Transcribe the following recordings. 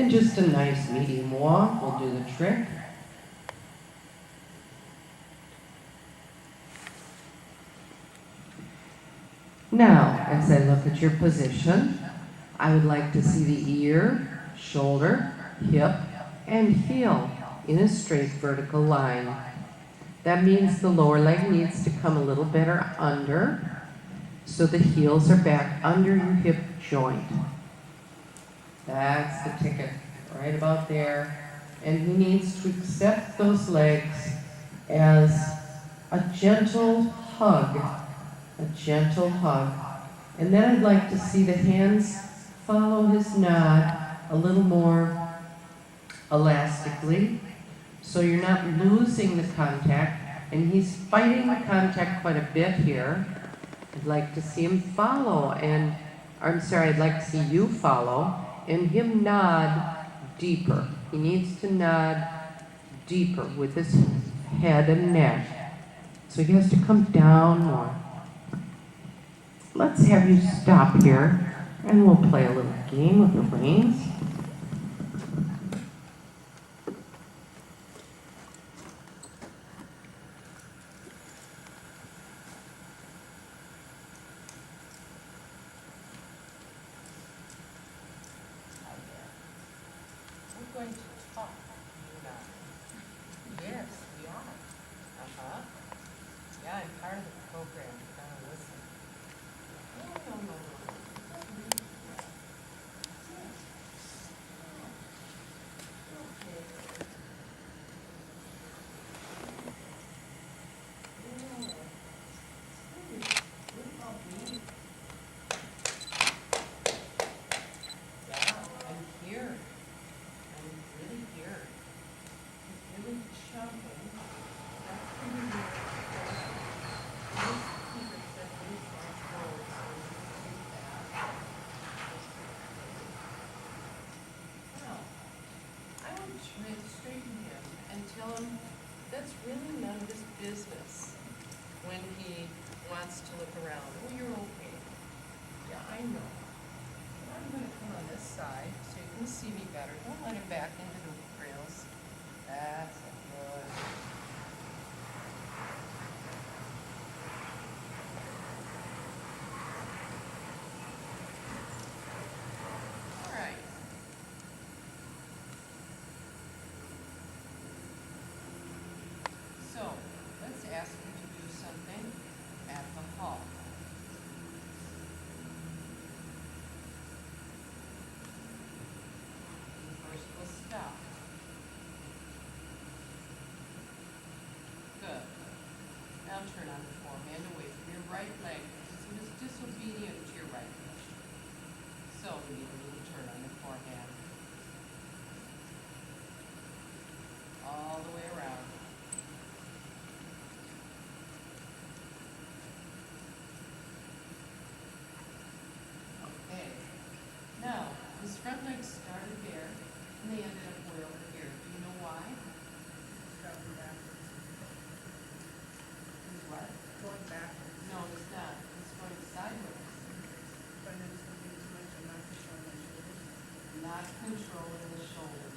And just a nice medium walk will do the trick. Now, as I look at your position, I would like to see the ear, shoulder, hip, and heel in a straight vertical line. That means the lower leg needs to come a little better under, so the heels are back under your hip joint. That's the ticket, right about there. And he needs to accept those legs as a gentle hug, a gentle hug. And then I'd like to see the hands follow his nod a little more elastically, so you're not losing the contact, and he's fighting the contact quite a bit here. I'd like to see him follow, and I'd like to see you follow, and him nod deeper. He needs to nod deeper with his head and neck. So he has to come down more. Let's have you stop here, and we'll play a little game with the reins. We're going to talk, you know. Yes, we are. Yeah, I'm part of the program. You gotta listen. No. Straighten him and tell him that's really none of his business when he wants to look around. Oh, you're okay. Yeah, I know. I'm going to come on this side so you can see me better. Don't let him back into the rails. That's good. So, let's ask you to do something at the hall. First we'll stop. Good. Now turn on the forehand away from your right leg. It's disobedient to your right leg. So we need a little turn on the forehand. All the way around. Now, his front legs started there, and they ended up way over here. Do you know why? Going backwards. He's what? Going backwards. No, he's not. He's going sideways. But it's looking too much and not controlling the shoulders. Not controlling the shoulders.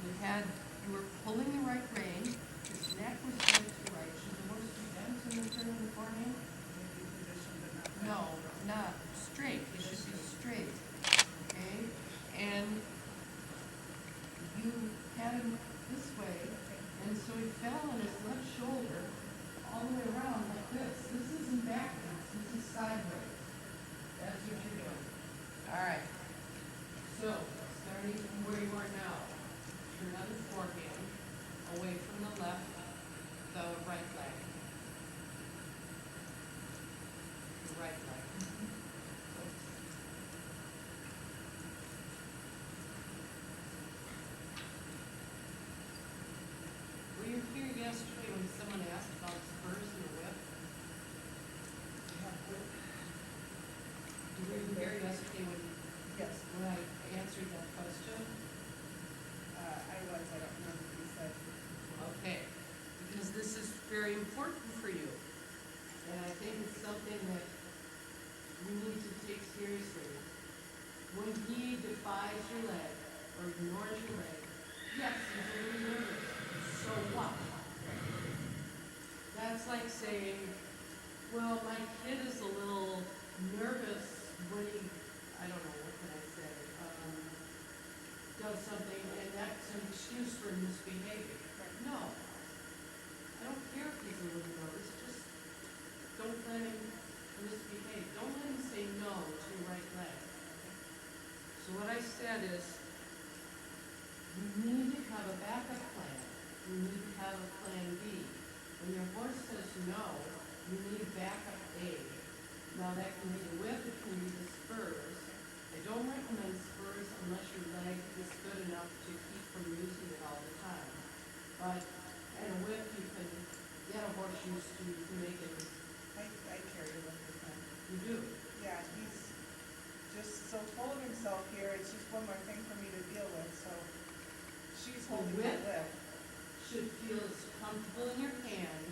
You were pulling the right rein. His neck was bent to the right. Should the horse be bent in the turn of the forehand? Maybe position, but not bent. No, not straight. It should be straight. Okay, and you had him this way, and so he fell on his left shoulder all the way around like this. This isn't backwards, this is sideways. That's what you're doing. All right, so starting from where you are now, turn on the forehand, away from the left, the right leg. The right leg. Were you here yesterday when someone asked about spurs and the whip? Were you here yesterday when I answered that question? I don't remember what you said. Okay, because this is very important for you. And I think it's something that we need to take seriously. When he defies your leg or ignores does something and that's an excuse for misbehavior. No. I don't care if he's a little nervous, just don't let him misbehave. Don't let him say no to your right leg. So what I said is, you need to have a backup plan. You need to have a plan B. When your horse says no, you need backup A. Now that can be the whip, it can be the spurs. I don't recommend spurs unless your leg is good enough to keep from using it all the time. But at a whip, you can get a horse used to make it. I carry a whip with him. You do. Yeah, he's just so full of himself here, it's just one more thing for me to deal with, so she's holding the whip. Should feel as comfortable in your hand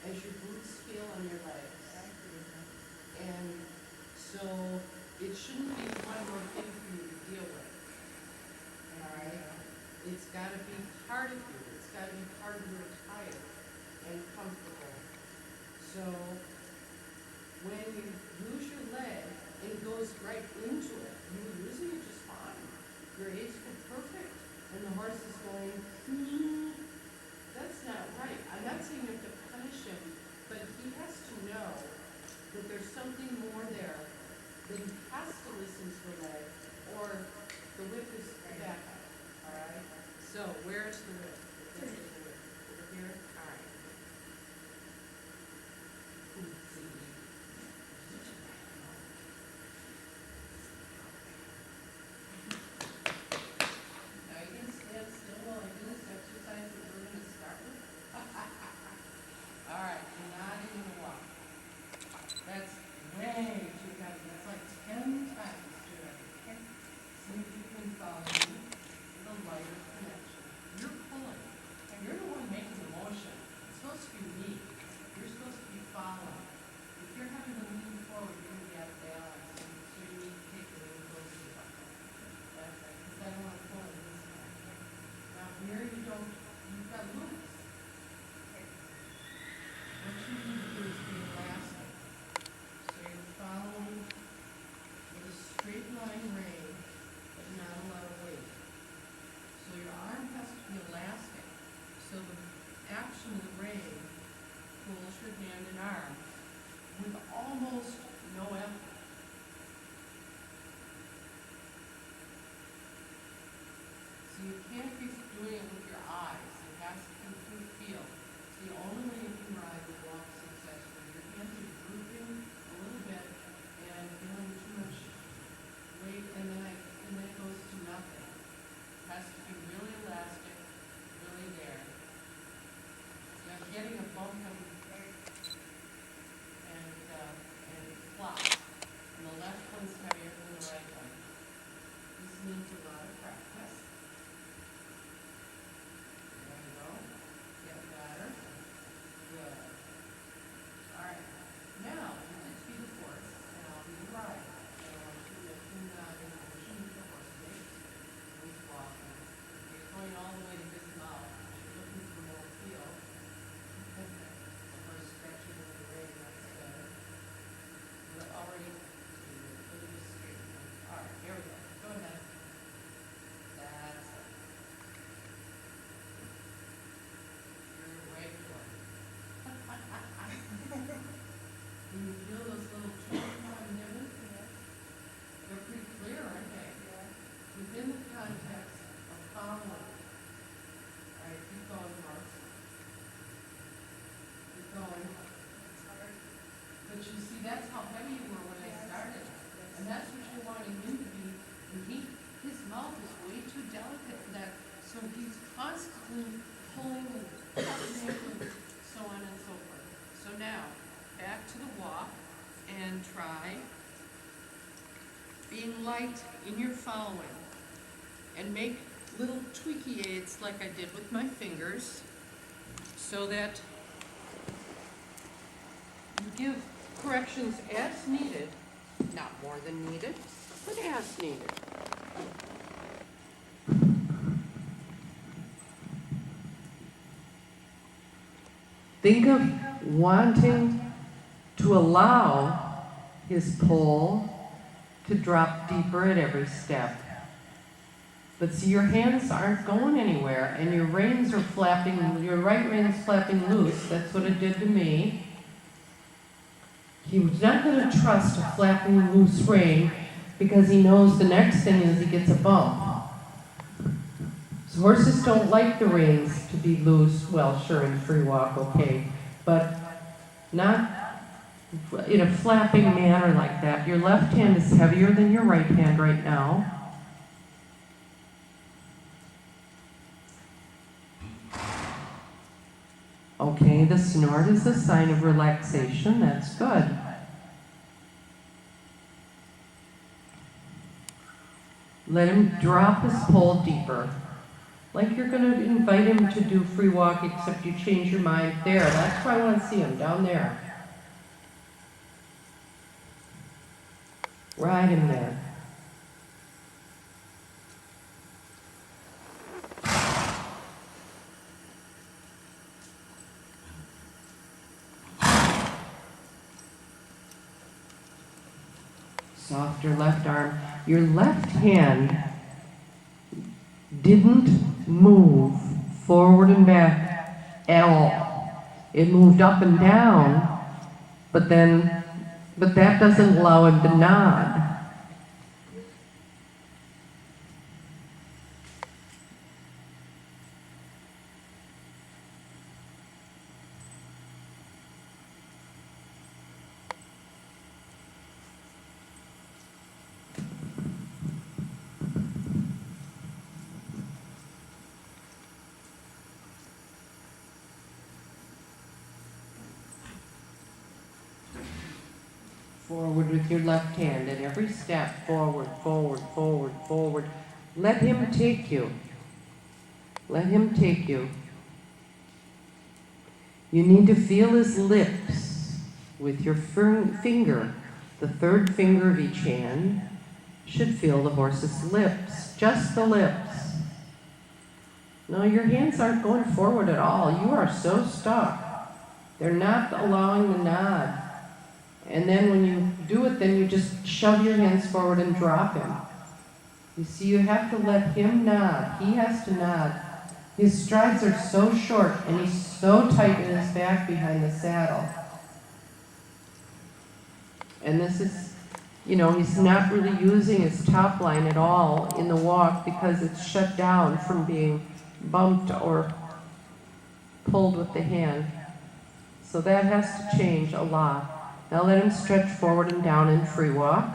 as your boots feel on your legs. I agree with that. And so it shouldn't be one more thing for you to deal with. All right? It's got to be part of you. It's got to be part of your attire and comfortable. So when you lose your leg, it goes right into it. You were using it just fine. Your aids were perfect. And the horse is going, that's not right. I'm not saying you have to punish him, but he has to know that there's something more there, that he has to listen to the leg, or the whip is the backup, all right? So where's the whip? Where's the whip? Over here? All right. Now you can stand still while I do this exercise that we're going to start with. All right, you're not even gonna walk. That's way too heavy. That's like 10 times too heavy. See if you can follow me with a lighter connection. You're pulling. You're the one making the motion. It's supposed to be me. You're supposed to be following. If you're having to lean forward, you're gonna be out of balance. So you need to take a little closer. That's right. Because I don't want to pull it this way. Now here you don't. You've got loops. What you need to do is be elastic. So you're following with a straight line rein, but not a lot of weight. So your arm has to be elastic. So the action of the rein pulls your hand and arm with almost no effort. So you can't be doing it with your eyes. It has to come through feel. It's the only way you can ride and walk successfully. Your hands are drooping a little bit and feeling too much weight, and then it goes to nothing. It has to be really elastic, really there. Now getting a bump and flop. And the left one's heavier than the right one. This needs a lot of practice. There you go. Get better. Good. All right. Now, you get to be the horse, and I'll be the rider. And I want you to listen in motion with the horse legs. He's walking. He's going all the way to his mouth. You're looking for more feel. The horse stretching in the rein, that's better. We're already straight. All right, here we go. Go ahead. That's it. You're a regular. Can you feel those little twirls on the nibble? They're pretty clear, aren't they? Within the context of following. All right, keep going, Mark. Keep going. But you see, that's how heavy you were when I started. And that's what you're wanting him to be. And his mouth is way too delicate for that. So he's constantly pulling and cutting and so on and so forth. So now, back to the walk and try being light in your following. And make little tweaky aids like I did with my fingers so that you give corrections as needed, not more than needed, but as needed. Think of wanting to allow his pull to drop deeper at every step. But see, your hands aren't going anywhere, and your reins are flapping, your right rein's flapping loose. That's what it did to me. He was not going to trust a flapping loose rein because he knows the next thing is he gets a bump. So horses don't like the reins to be loose. Well, sure, in free walk, okay, but not in a flapping manner like that. Your left hand is heavier than your right hand right now. Okay, the snort is a sign of relaxation. That's good. Let him drop his pole deeper. Like you're going to invite him to do free walk, except you change your mind there. That's where I want to see him, down there. Ride him there. Softer left arm. Your left hand didn't move forward and back at all. It moved up and down, but that doesn't allow him to nod. Forward with your left hand, and every step, forward, forward, forward, forward. Let him take you. Let him take you. You need to feel his lips with your finger. The third finger of each hand should feel the horse's lips, just the lips. No, your hands aren't going forward at all. You are so stuck. They're not allowing the nod. And then when you do it, then you just shove your hands forward and drop him. You see, you have to let him nod. He has to nod. His strides are so short, and he's so tight in his back behind the saddle. And this is, he's not really using his top line at all in the walk because it's shut down from being bumped or pulled with the hand. So that has to change a lot. Now let him stretch forward and down in free walk.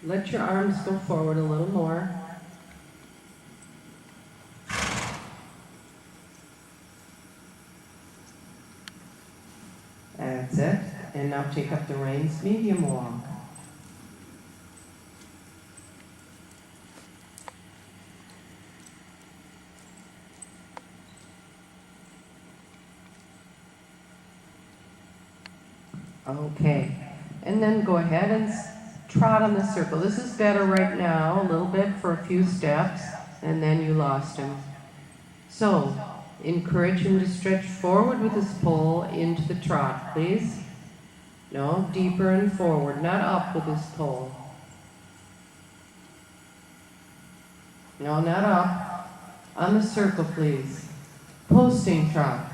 Let your arms go forward a little more. That's it. And now take up the reins, medium walk. Okay, and then go ahead and trot on the circle. This is better right now, a little bit for a few steps, and then you lost him. So, encourage him to stretch forward with his pole into the trot, please. No, deeper and forward, not up with his pole. No, not up. On the circle, please. Posting trot.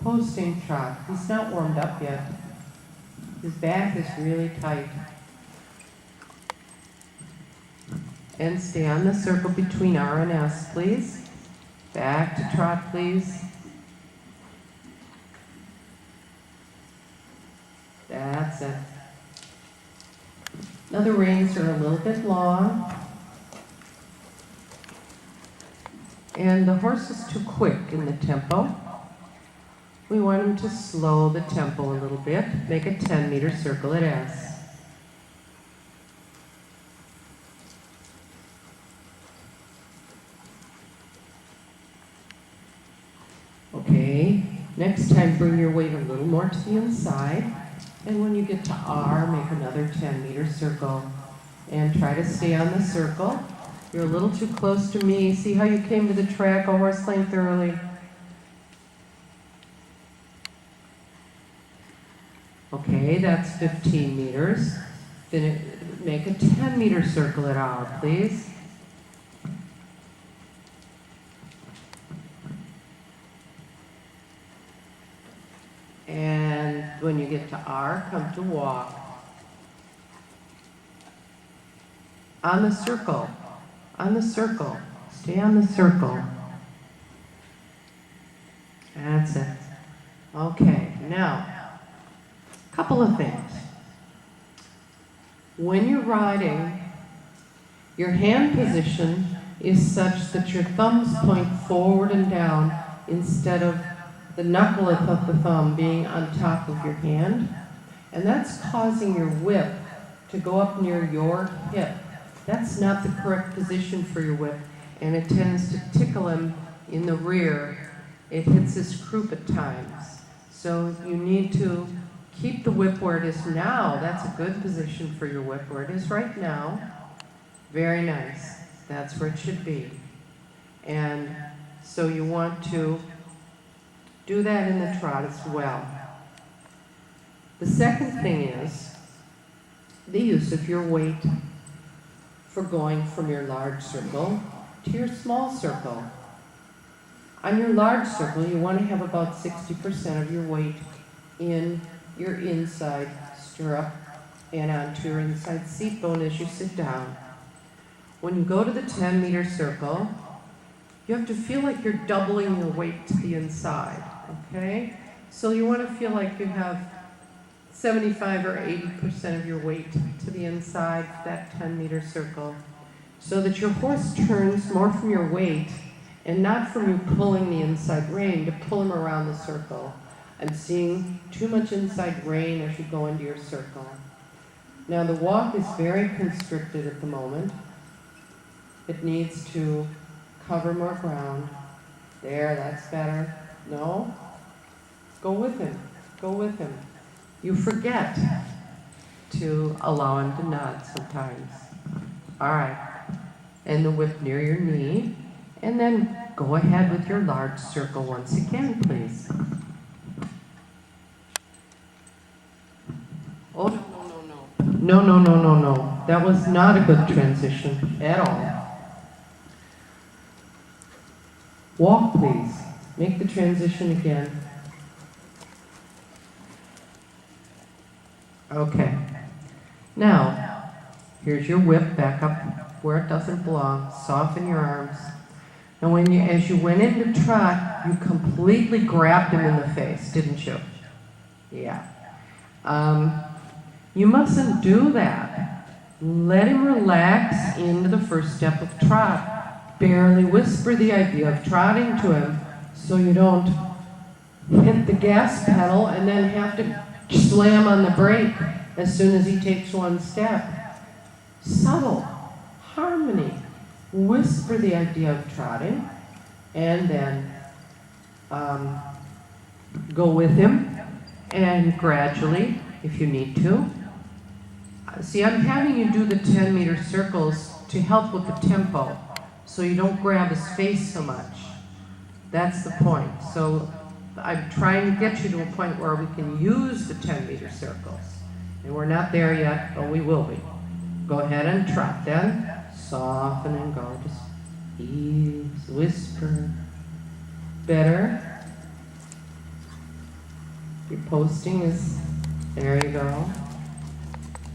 Posting trot. He's not warmed up yet. His back is really tight. And stay on the circle between R and S, please. Back to trot, please. That's it. Now the reins are a little bit long. And the horse is too quick in the tempo. We want him to slow the tempo a little bit. Make a 10-meter circle at S. Okay, next time bring your weight a little more to the inside. And when you get to R, make another 10-meter circle. And try to stay on the circle. You're a little too close to me. See how you came to the track a horse length early? Okay, that's 15 meters. Make a 10-meter circle at R, please. And when you get to R, come to walk. On the circle. On the circle. Stay on the circle. That's it. Okay, now, a couple of things. When you're riding, your hand position is such that your thumbs point forward and down instead of the knuckle of the thumb being on top of your hand. And that's causing your whip to go up near your hip. That's not the correct position for your whip, and it tends to tickle him in the rear. It hits his croup at times. So you need to keep the whip where it is now. That's a good position for your whip, where it is right now. Very nice. That's where it should be. And so you want to do that in the trot as well. The second thing is the use of your weight for going from your large circle to your small circle. On your large circle, you want to have about 60% of your weight in your inside stirrup and onto your inside seat bone as you sit down. When you go to the 10-meter circle, you have to feel like you're doubling your weight to the inside, okay? So you want to feel like you have 75 or 80% of your weight to the inside of that 10-meter circle, so that your horse turns more from your weight and not from you pulling the inside rein to pull him around the circle. I'm seeing too much inside rein as you go into your circle. Now the walk is very constricted at the moment. It needs to cover more ground. There, that's better. No? Go with him. Go with him. You forget to allow him to nod sometimes. All right. And the whip near your knee. And then go ahead with your large circle once again, please. Oh, no. That was not a good transition at all. Walk, please. Make the transition again. Okay. Now, here's your whip back up where it doesn't belong. Soften your arms. Now, as you went into trot, you completely grabbed him in the face, didn't you? Yeah. You mustn't do that. Let him relax into the first step of trot. Barely whisper the idea of trotting to him so you don't hit the gas pedal and then have to slam on the brake as soon as he takes one step. Subtle harmony. Whisper the idea of trotting and then go with him and gradually, if you need to. See, I'm having you do the 10-meter circles to help with the tempo, so you don't grab his face so much. That's the point. So I'm trying to get you to a point where we can use the 10-meter circles. And we're not there yet, but we will be. Go ahead and trot then. Soften and go. Just ease, whisper. Better. Your posting is, there you go.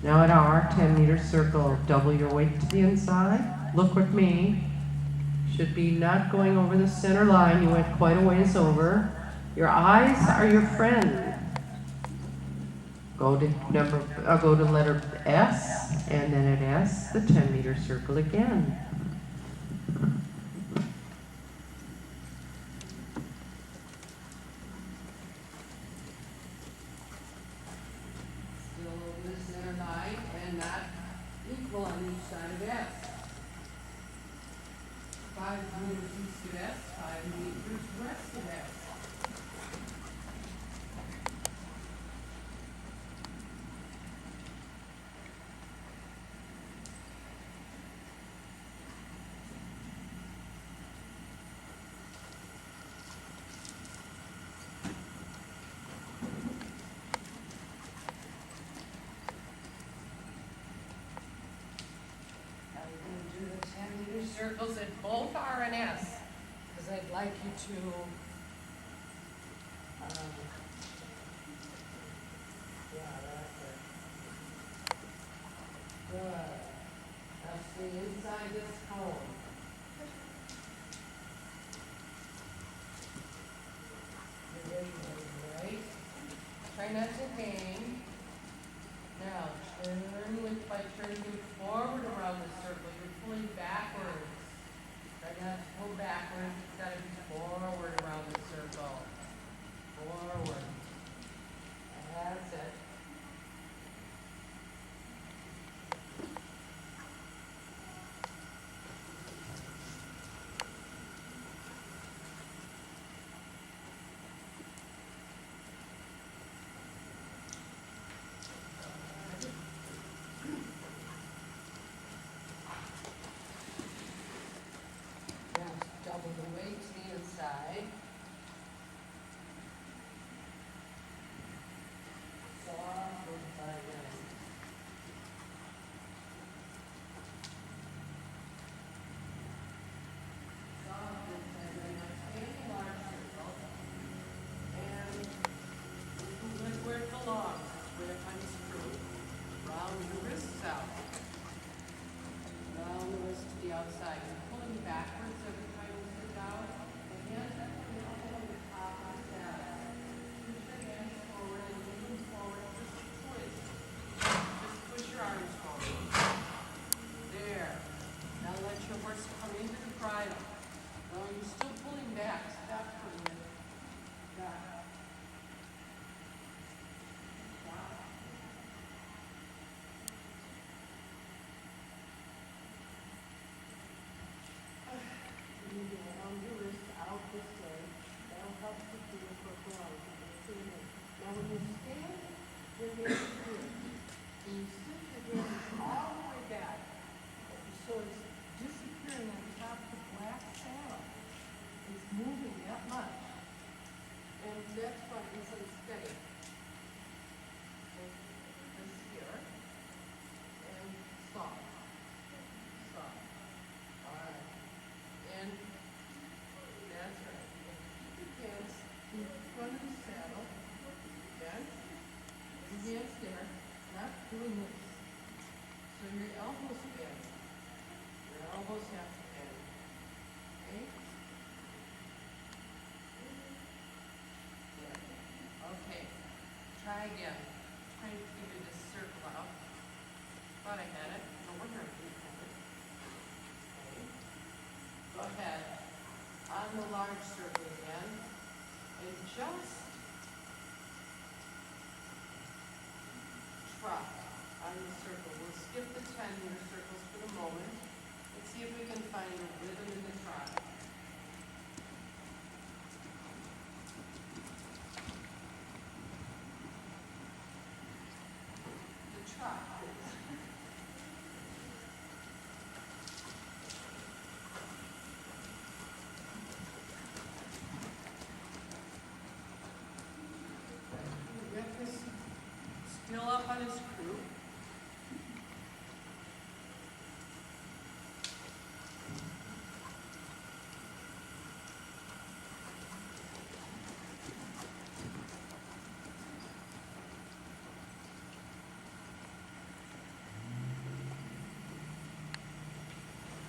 Now at our 10-meter circle, double your weight to the inside. Look with me. Should be not going over the center line. You went quite a ways over. Your eyes are your friend. Go to letter S, and then at S, the 10-meter circle again. Still over the center line and not equal on each side of S. 5 meters east of S, 5 meters west of S. circles at both R and S, because I'd like you to, yeah, that's it. Good. Now stay inside this cone. Right? Try not to hang. Now, turn with, by turning forward around the circle, you're pulling backwards. Try not to pull backwards, it's gotta be forward around the circle. Forward. That's it. Now, double the weight to the inside. Soft inside in. Soft inside in. Now, stay in the large circle. And look where it belongs. It's where it unscrew. Round your wrists out. Round the wrist to the outside. You're pulling backwards every time you sit down. The hands are coming up on the top of the chest. Push your hands forward and move them forward. Just twist. Just push your arms forward. There. Now let your horse come into the bridle. No, you're still pulling back. Stop pulling it back. Stop. You need to round your wrist out this way. That'll help to do it for long. Now when you stand, your hands here. When you sit, your hands all the way back. So it's disappearing on top of the black saddle. It's moving that much. And that's why it's unsteady. So this here. And soft. Soft. All right. And that's right. Keep your hands in front of the saddle. Again. Your hands there. Not doing this. So your elbows bend. Your elbows have to bend. Okay? There. Okay. Try again. Trying to figure this circle out. Thought I had it. No wonder I didn't have it. Okay. Go ahead. On the large circle again. And just trot on the circle. We'll skip the 10-meter circles for the moment. Let's see if we can find a rhythm in the trot. The trot, please. We got this still up on his croup.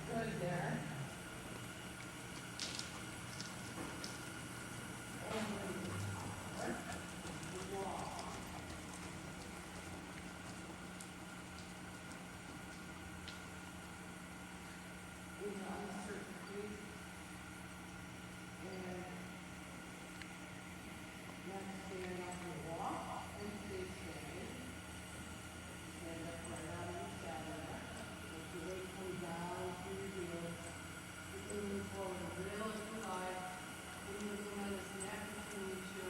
Good there. And walk. Uncertainty. And let's stand up and walk and stay steady. Stand up right out of the saddle. Let your weight come down through your heels. You can move forward a little if you like. Moving on his neck if you need to.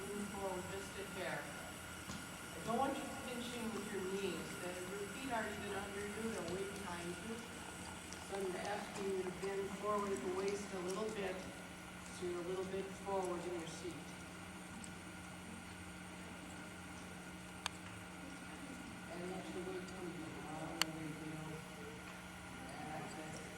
Move forward just a hair. I don't want you pinching with your knees. Your feet aren't even under you, they're way behind you. So I'm asking you to bend forward at the waist a little bit, so you're a little bit forward in your seat. And let your weight come down all the way down. That's it.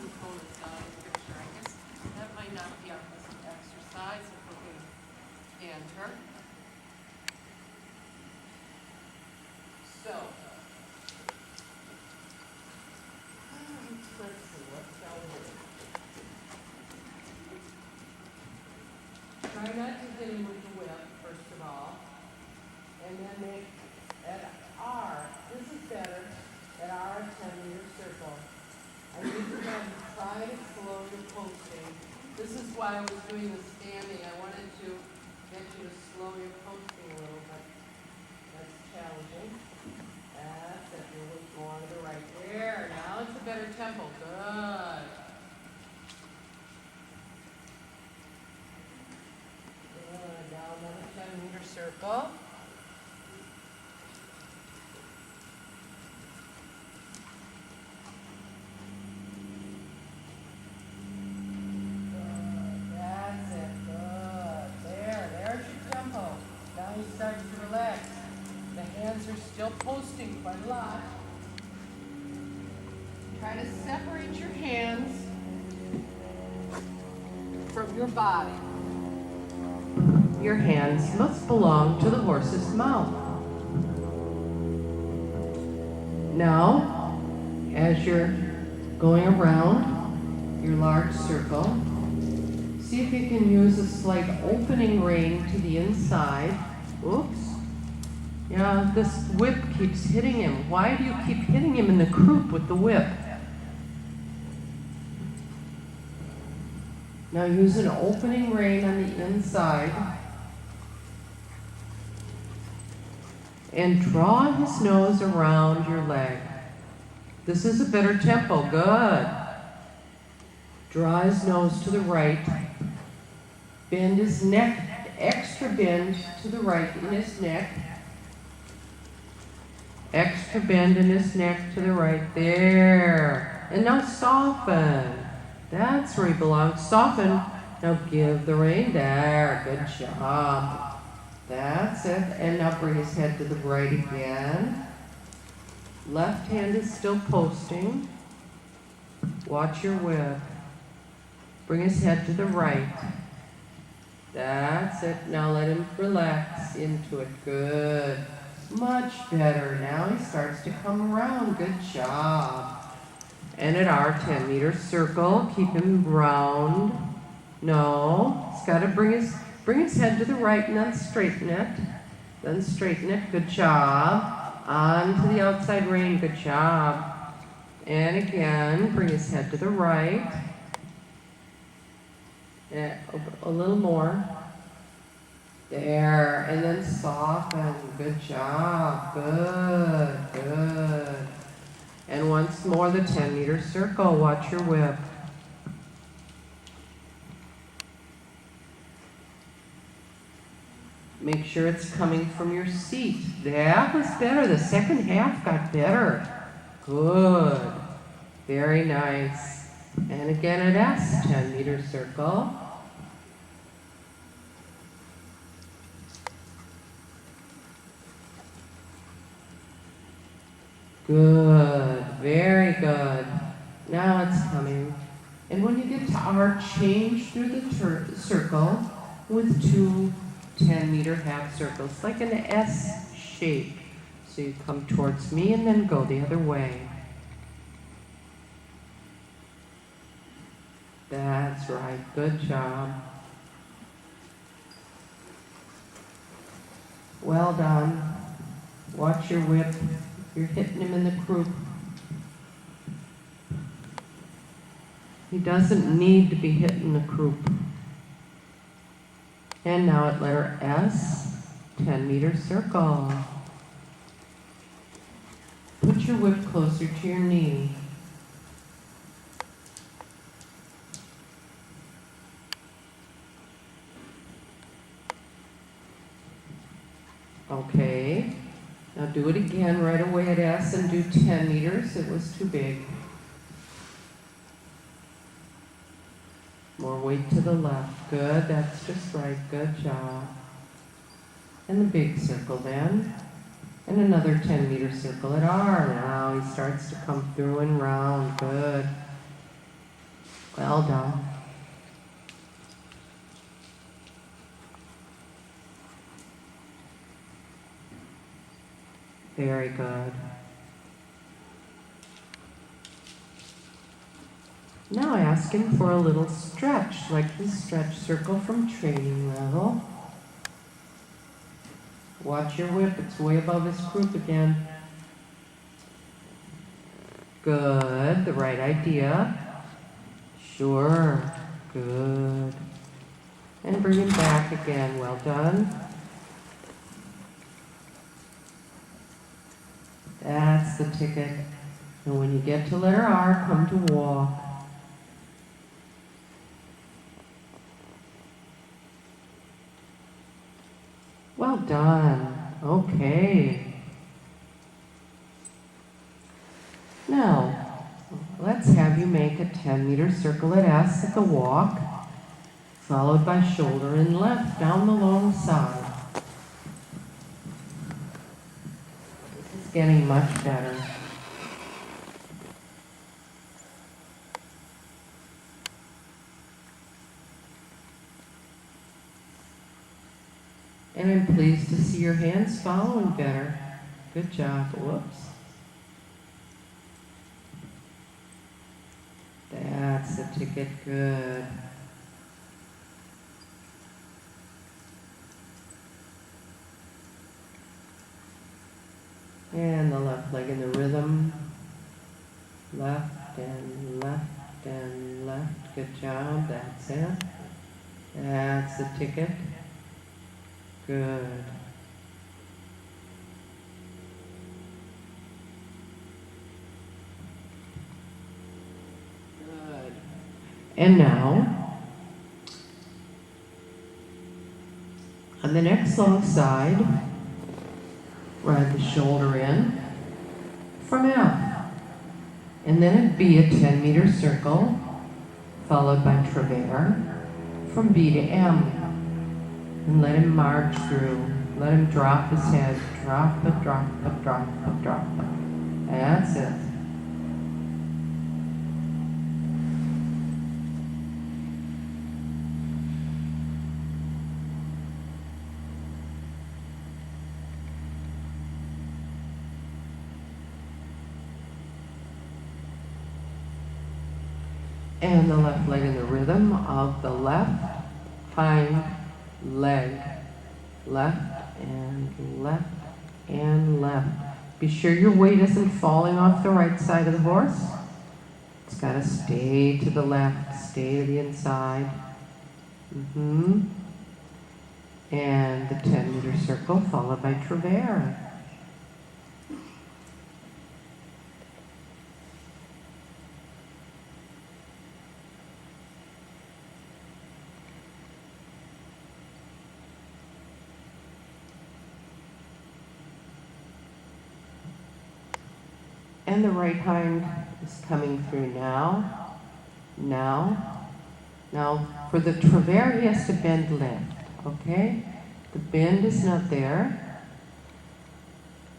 components on the picture. I guess that might not be our best exercise if we're going to canter. So, let's see, what's down here? Try not to hit him with the whip, first of all. And then make, at R, this is better, at R, 10-meter circle. I need you to try to slow your posting. This is why I was doing the standing. I wanted to get you to slow your posting a little, but that's challenging. That's it. You're going to the right. There. Now it's a better tempo. Good. Good. Now another 10-meter circle. Starting to relax. The hands are still posting quite a lot. Try to separate your hands from your body. Your hands must belong to the horse's mouth. Now, as you're going around your large circle, see if you can use a slight opening rein to the inside. Oops. Yeah, this whip keeps hitting him. Why do you keep hitting him in the croup with the whip? Now use an opening rein on the inside and draw his nose around your leg. This is a better tempo. Good. Draw his nose to the right. Bend his neck. Extra bend to the right in his neck. Extra bend in his neck to the right. There. And now soften. That's where he belongs. Soften. Now give the rein. There. Good job. That's it. And now bring his head to the right again. Left hand is still posting. Watch your whip. Bring his head to the right. That's it. Now let him relax into it. Good. Much better. Now he starts to come around. Good job. And at our 10-meter circle, keep him round. No. He's got to bring his head to the right and then straighten it. Then straighten it. Good job. On to the outside rein. Good job. And again, bring his head to the right. A little more. There. And then soften. Good job. Good. Good. And once more the 10-meter circle. Watch your whip. Make sure it's coming from your seat. That was better. The second half got better. Good. Very nice. And again at S, 10-meter circle. Good. Very good. Now it's coming. And when you get to R, change through the circle with two 10-meter half circles, like an S shape. So you come towards me and then go the other way. That's right. Good job. Well done. Watch your whip. You're hitting him in the croup. He doesn't need to be hit in the croup. And now at letter S, 10-meter circle. Put your whip closer to your knee. Okay, now do it again right away at S and do 10 meters. It was too big. More weight to the left. Good, that's just right. Good job. And the big circle then. And another 10-meter circle at R. Now he starts to come through and round. Good. Well done. Very good. Now ask him for a little stretch, like the stretch circle from training level. Watch your whip, it's way above his croup again. Good, the right idea. Sure, good. And bring him back again, well done. That's the ticket. And when you get to letter R, come to walk. Well done. Okay. Now, let's have you make a 10-meter circle at S at the walk, followed by shoulder and left down the long side. This is getting much better. And I'm pleased to see your hands following better. Good job. Whoops. That's the ticket. Good. And the left leg in the rhythm. Left and left and left. Good job. That's it. That's the ticket. Good. Good. And now, on the next long side, ride the shoulder in from F. And then it'd be a 10-meter circle, followed by travers from B to M. And let him march through. Let him drop his head. Drop it, drop it, drop it, drop it. That's it. And the left leg in the rhythm of the left hind leg. Left and left and left. Be sure your weight isn't falling off the right side of the horse. It's got to stay to the left, stay to the inside. And the 10-meter circle followed by travers. And the right hind is coming through now, now. Now, for the travers, he has to bend left, okay? The bend is not there.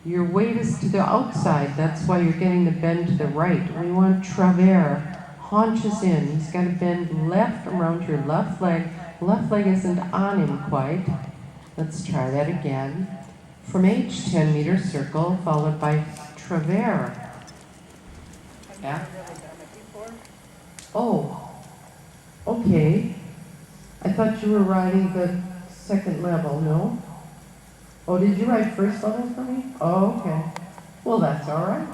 Your weight is to the outside, that's why you're getting the bend to the right. We want travers, haunches in. He's got to bend left around your left leg. Left leg isn't on him quite. Let's try that again. From H, 10-meter circle, followed by travers. Yeah. Have you ever done it before? Oh, okay. I thought you were riding the second level, no? Oh, did you ride first level for me? Oh, okay. Well, that's all right.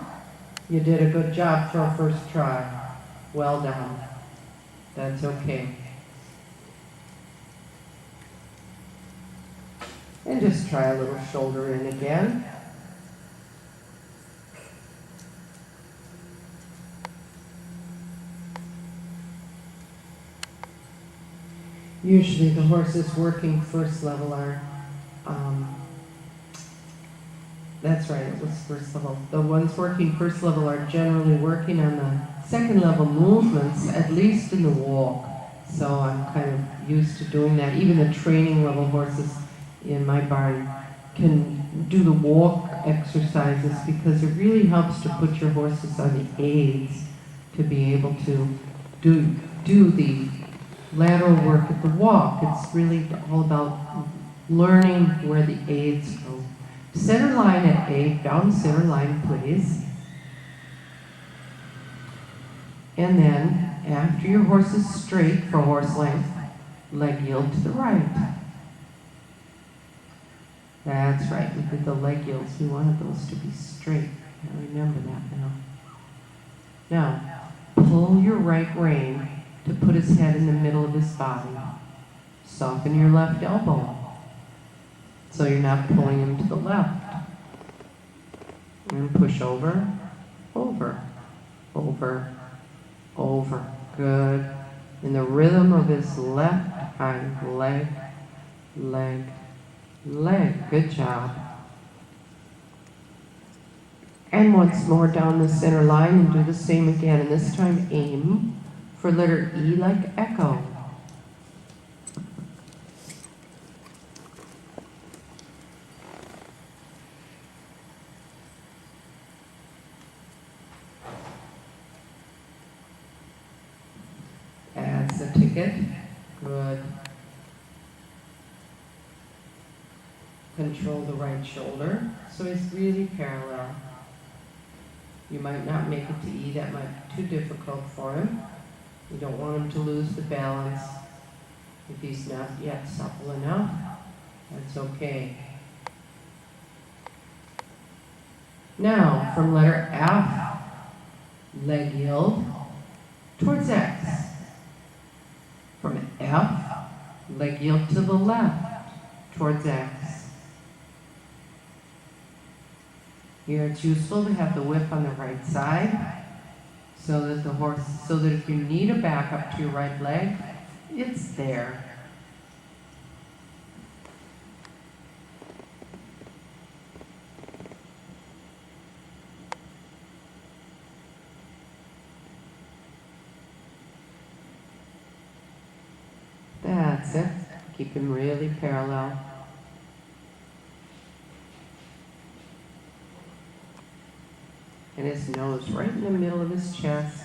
You did a good job for a first try. Well done. That's okay. And just try a little shoulder in again. Usually the horses working first level are, that's right, it was first level. The ones working first level are generally working on the second level movements, at least in the walk. So I'm kind of used to doing that. Even the training level horses in my barn can do the walk exercises because it really helps to put your horses on the aids to be able to do the lateral work at the walk. It's really all about learning where the aids go. Center line at 8, down center line, please. And then, after your horse is straight for horse length, leg yield to the right. That's right, we did the leg yields. We wanted those to be straight. I remember that now. Now, pull your right rein to put his head in the middle of his body. Soften your left elbow so you're not pulling him to the left. And push over, over, over, over. Good. In the rhythm of his left hind leg, leg, leg. Good job. And once more down the center line and do the same again. And this time aim for letter E like echo. That's the ticket. Good. Control the right shoulder so he's really parallel. You might not make it to E, that might be too difficult for him. You don't want him to lose the balance if he's not yet supple enough. That's okay. Now, from letter F, leg yield towards X. From F, leg yield to the left towards X. Here it's useful to have the whip on the right side so that if you need a backup to your right leg, it's there. That's it. Keep him really parallel. And his nose right in the middle of his chest.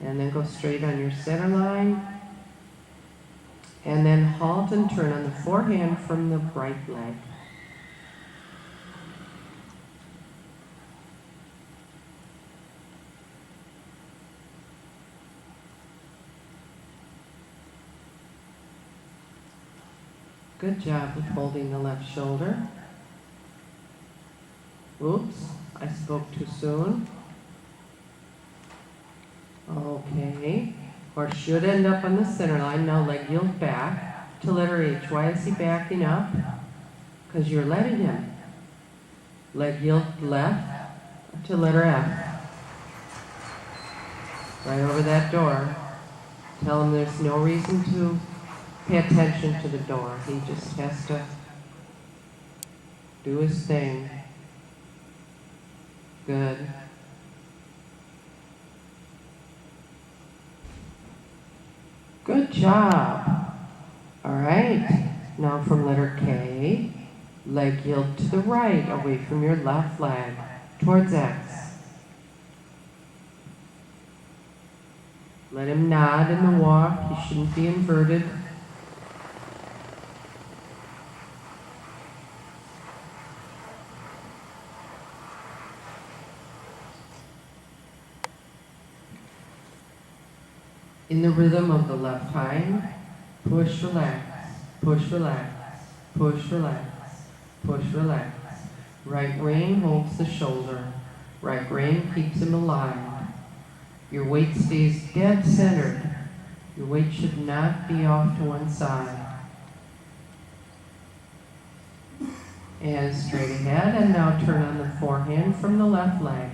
And then go straight on your center line. And then halt and turn on the forehand from the right leg. Good job with holding the left shoulder. Oops, I spoke too soon. Okay, horse should end up on the center line. Now leg yield back to letter H. Why is he backing up? Because you're letting him. Leg yield left to letter F. Right over that door. Tell him there's no reason to pay attention to the door. He just has to do his thing. Good. Good job. All right. Now from letter K, leg yield to the right, away from your left leg, towards X. Let him nod in the walk. He shouldn't be inverted. In the rhythm of the left hind, push, relax, push, relax, push, relax, push, relax. Right rein holds the shoulder. Right rein keeps him aligned. Your weight stays dead centered. Your weight should not be off to one side. And straight ahead, and now turn on the forehand from the left leg.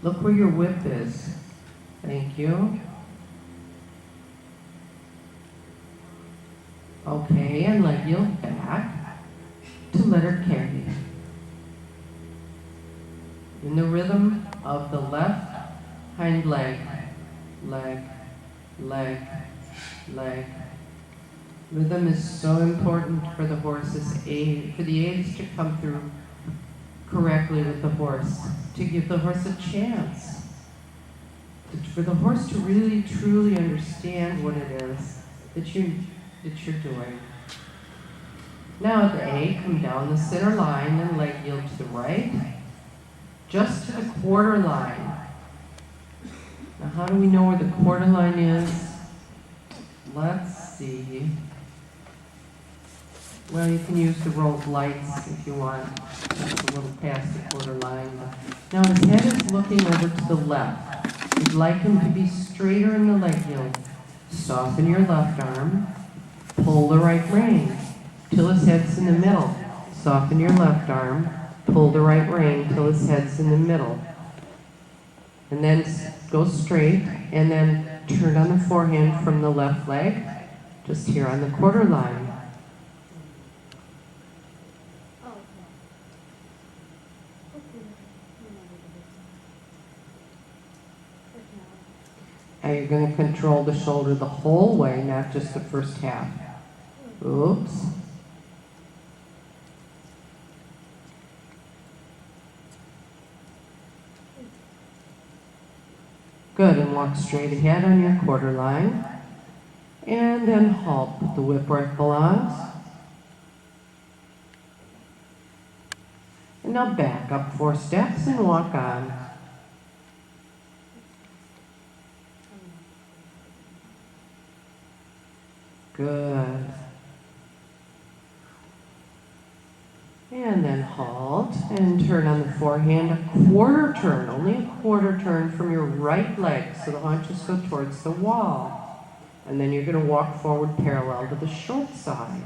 Look where your whip is. Thank you. Okay, and leg yield back to letter K. In the rhythm of the left hind leg, leg, leg, leg, Rhythm is so important for the horse's aid, for the aids to come through correctly with the horse, to give the horse a chance, for the horse to really truly understand what it is that you're doing. Now at the A, come down the center line and leg yield to the right, just to the quarter line. Now how do we know where the quarter line is? Let's see. Well, you can use the row of lights if you want. That's a little past the quarter line. Now his head is looking over to the left. You'd like him to be straighter in the leg yield. Soften your left arm. Pull the right rein till his head's in the middle. Soften your left arm. Pull the right rein till his head's in the middle. And then go straight, and then turn on the forehand from the left leg, just here on the quarter line. Now you're going to control the shoulder the whole way, not just the first half. Oops. Good, and walk straight ahead on your quarter line. And then halt, put the whip where it belongs. And now back up 4 steps and walk on. Good. And then halt and turn on the forehand, a quarter turn, only a quarter turn from your right leg so the haunches go towards the wall. And then you're going to walk forward parallel to the short side.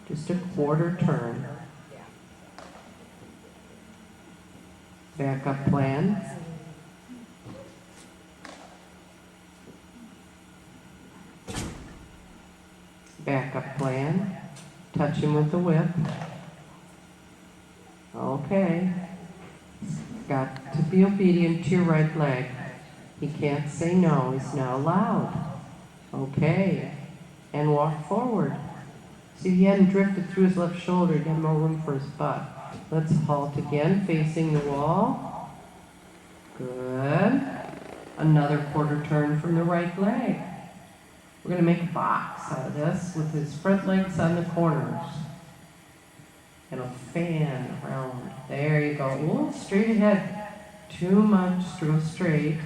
Just a quarter turn. Back up plan. Back up plan. Touch him with the whip. Okay. Got to be obedient to your right leg. He can't say no. He's now loud. Okay. And walk forward. See, he hadn't drifted through his left shoulder. He had more room for his butt. Let's halt again, facing the wall. Good. Another quarter turn from the right leg. We're going to make a box out of this with his front legs on the corners. And a fan around. There you go. Ooh, straight ahead. Too much to go straight.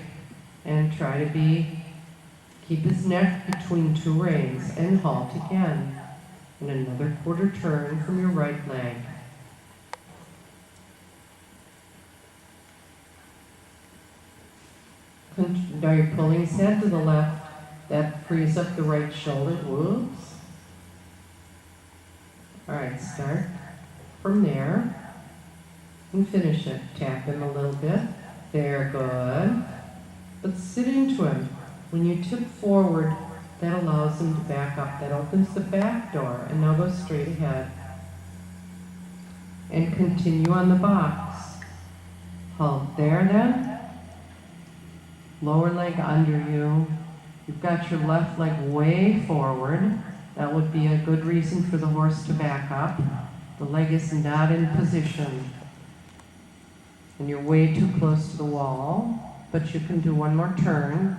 And try to keep his neck between 2 reins. And halt again. And another quarter turn from your right leg. Now you're pulling his head to the left. That frees up the right shoulder. Whoops. All right, start from there and finish it. Tap him a little bit. There, good. But sit into him. When you tip forward, that allows him to back up. That opens the back door. And now go straight ahead. And continue on the box. Halt there then. Lower leg under you. You've got your left leg way forward. That would be a good reason for the horse to back up. The leg is not in position. And you're way too close to the wall, but you can do one more turn.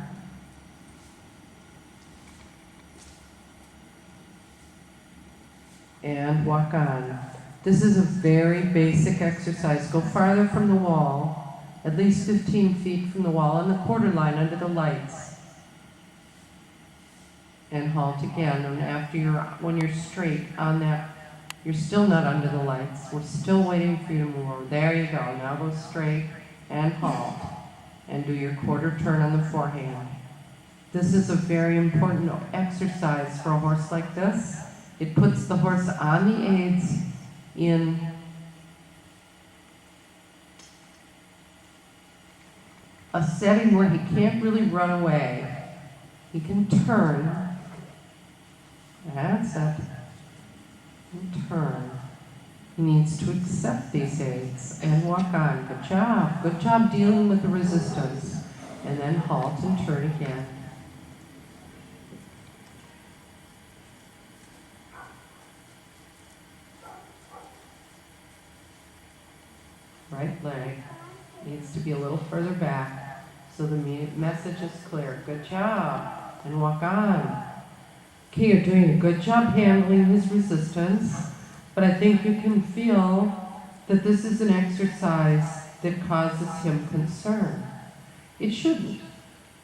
And walk on. This is a very basic exercise. Go farther from the wall, at least 15 feet from the wall on the quarter line under the lights. And halt again, and when you're straight on that, you're still not under the lights. We're still waiting for you to move over. There you go. Now go straight and halt. And do your quarter turn on the forehand. This is a very important exercise for a horse like this. It puts the horse on the aids in a setting where he can't really run away. He can turn. That's it. And turn. He needs to accept these aids and walk on. Good job. Good job dealing with the resistance. And then halt and turn again. right leg needs to be a little further back so the message is clear. Good job. And walk on. Okay, you're doing a good job handling his resistance, but I think you can feel that this is an exercise that causes him concern. It shouldn't.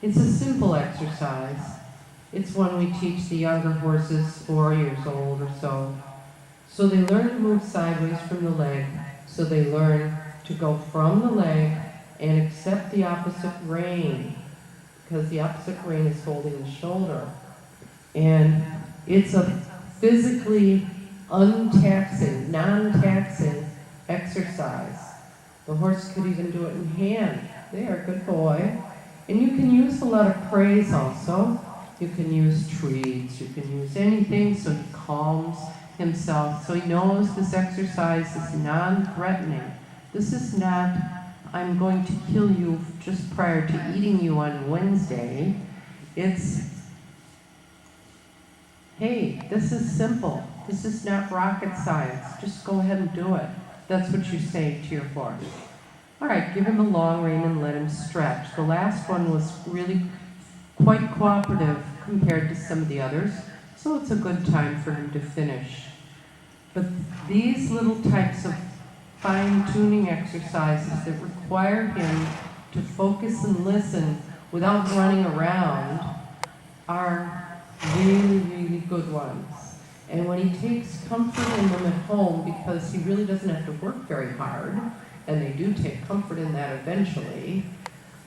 It's a simple exercise. It's one we teach the younger horses, 4 years old or so. So they learn to move sideways from the leg, so they learn to go from the leg and accept the opposite rein, because the opposite rein is holding the shoulder. And it's a physically untaxing, non-taxing exercise. The horse could even do it in hand. There, good boy. And you can use a lot of praise also. You can use treats, you can use anything so he calms himself, so he knows this exercise is non-threatening. This is not, I'm going to kill you just prior to eating you on Wednesday. It's, hey, this is simple. This is not rocket science. Just go ahead and do it. That's what you say to your horse. All right, give him a long rein and let him stretch. The last one was really quite cooperative compared to some of the others, so it's a good time for him to finish. But these little types of fine-tuning exercises that require him to focus and listen without running around are really, really good ones. And when he takes comfort in them at home, because he really doesn't have to work very hard, and they do take comfort in that eventually,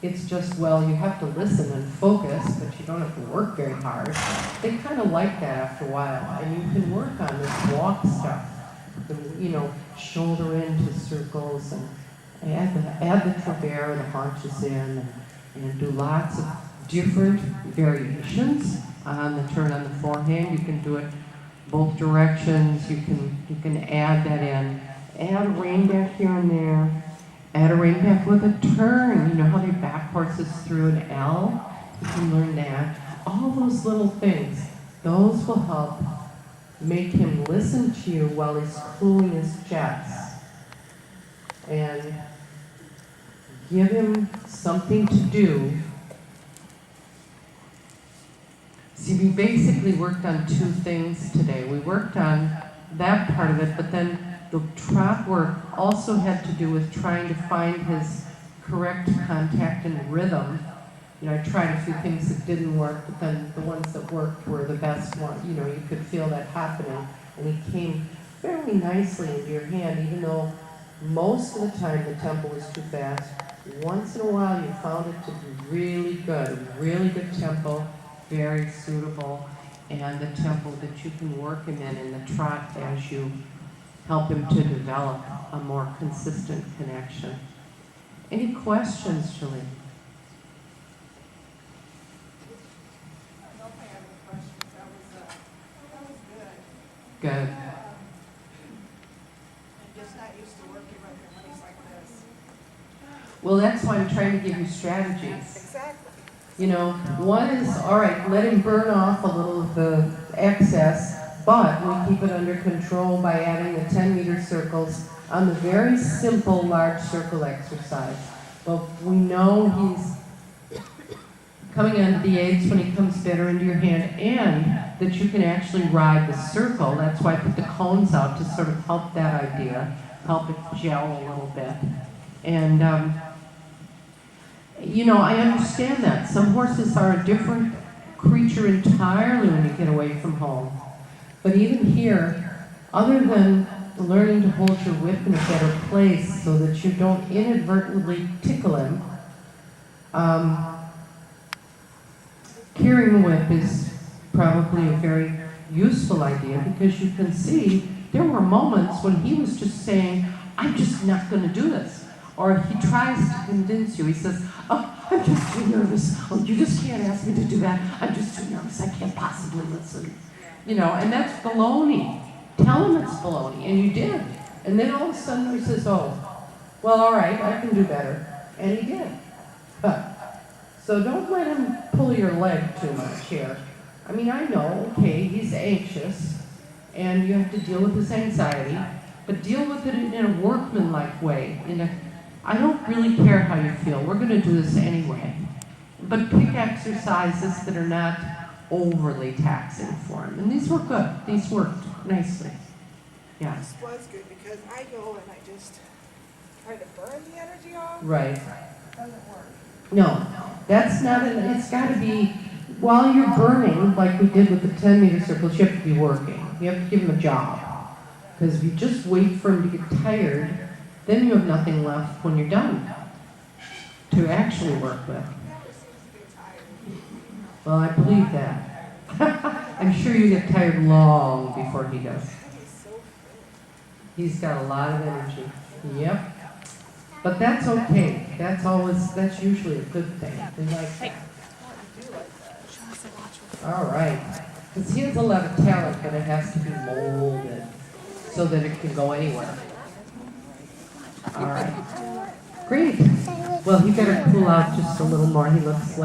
it's just, well, you have to listen and focus, but you don't have to work very hard. They kind of like that after a while, and you can work on this walk stuff, shoulder into circles, and add the trevere, the haunches in, and do lots of different variations on the turn on the forehand. You can do it both directions. You can add that in. Add a rein back here and there. Add a rein back with a turn. You know how they back horses through an L? You can learn that. All those little things, those will help make him listen to you while he's cooling his chest. And give him something to do. See, we basically worked on 2 things today. We worked on that part of it, but then the trot work also had to do with trying to find his correct contact and rhythm. I tried a few things that didn't work, but then the ones that worked were the best ones. You could feel that happening, and he came fairly nicely into your hand, even though most of the time the tempo was too fast. Once in a while you found it to be really good tempo, very suitable, and the tempo that you can work him in the trot as you help him to develop a more consistent connection. Any questions, Julie? I don't think I have any questions. That was good. Good. I'm just not used to working with things like this. Well, that's why I'm trying to give you strategies. Exactly. One is, all right, let him burn off a little of the excess, but we keep it under control by adding the 10-meter circles on the very simple large circle exercise. But we know he's coming onto the eights when he comes better into your hand, and that you can actually ride the circle. That's why I put the cones out to sort of help that idea, help it gel a little bit. And I understand that. Some horses are a different creature entirely when you get away from home. But even here, other than learning to hold your whip in a better place so that you don't inadvertently tickle him, carrying the whip is probably a very useful idea, because you can see there were moments when he was just saying, I'm just not going to do this. Or he tries to convince you. He says, oh, I'm just too nervous. Oh, you just can't ask me to do that. I'm just too nervous. I can't possibly listen. And that's baloney. Tell him it's baloney. And you did. And then all of a sudden he says, oh, well, all right, I can do better. And he did. So don't let him pull your leg too much here. I know, okay, he's anxious, and you have to deal with his anxiety, but deal with it in a workmanlike way, in a I don't really care how you feel, we're gonna do this anyway. But pick exercises that are not overly taxing for him. And these were good, these worked nicely. Yeah, This was good because I go and I just try to burn the energy off. right. It doesn't work. No, that's not, it's gotta be, while you're burning, like we did with the 10-meter circles, you have to be working. You have to give him a job. Because if you just wait for him to get tired, then you have nothing left when you're done to actually work with. Never seems to get tired. Well, I believe that. I'm sure you get tired long before he does. He's so fit. He's got a lot of energy. Yep. But that's okay. That's usually a good thing. They like that. All right. Because he has a lot of talent, but it has to be molded so that it can go anywhere. All right. Great. Well, he better cool out just a little more. He looks like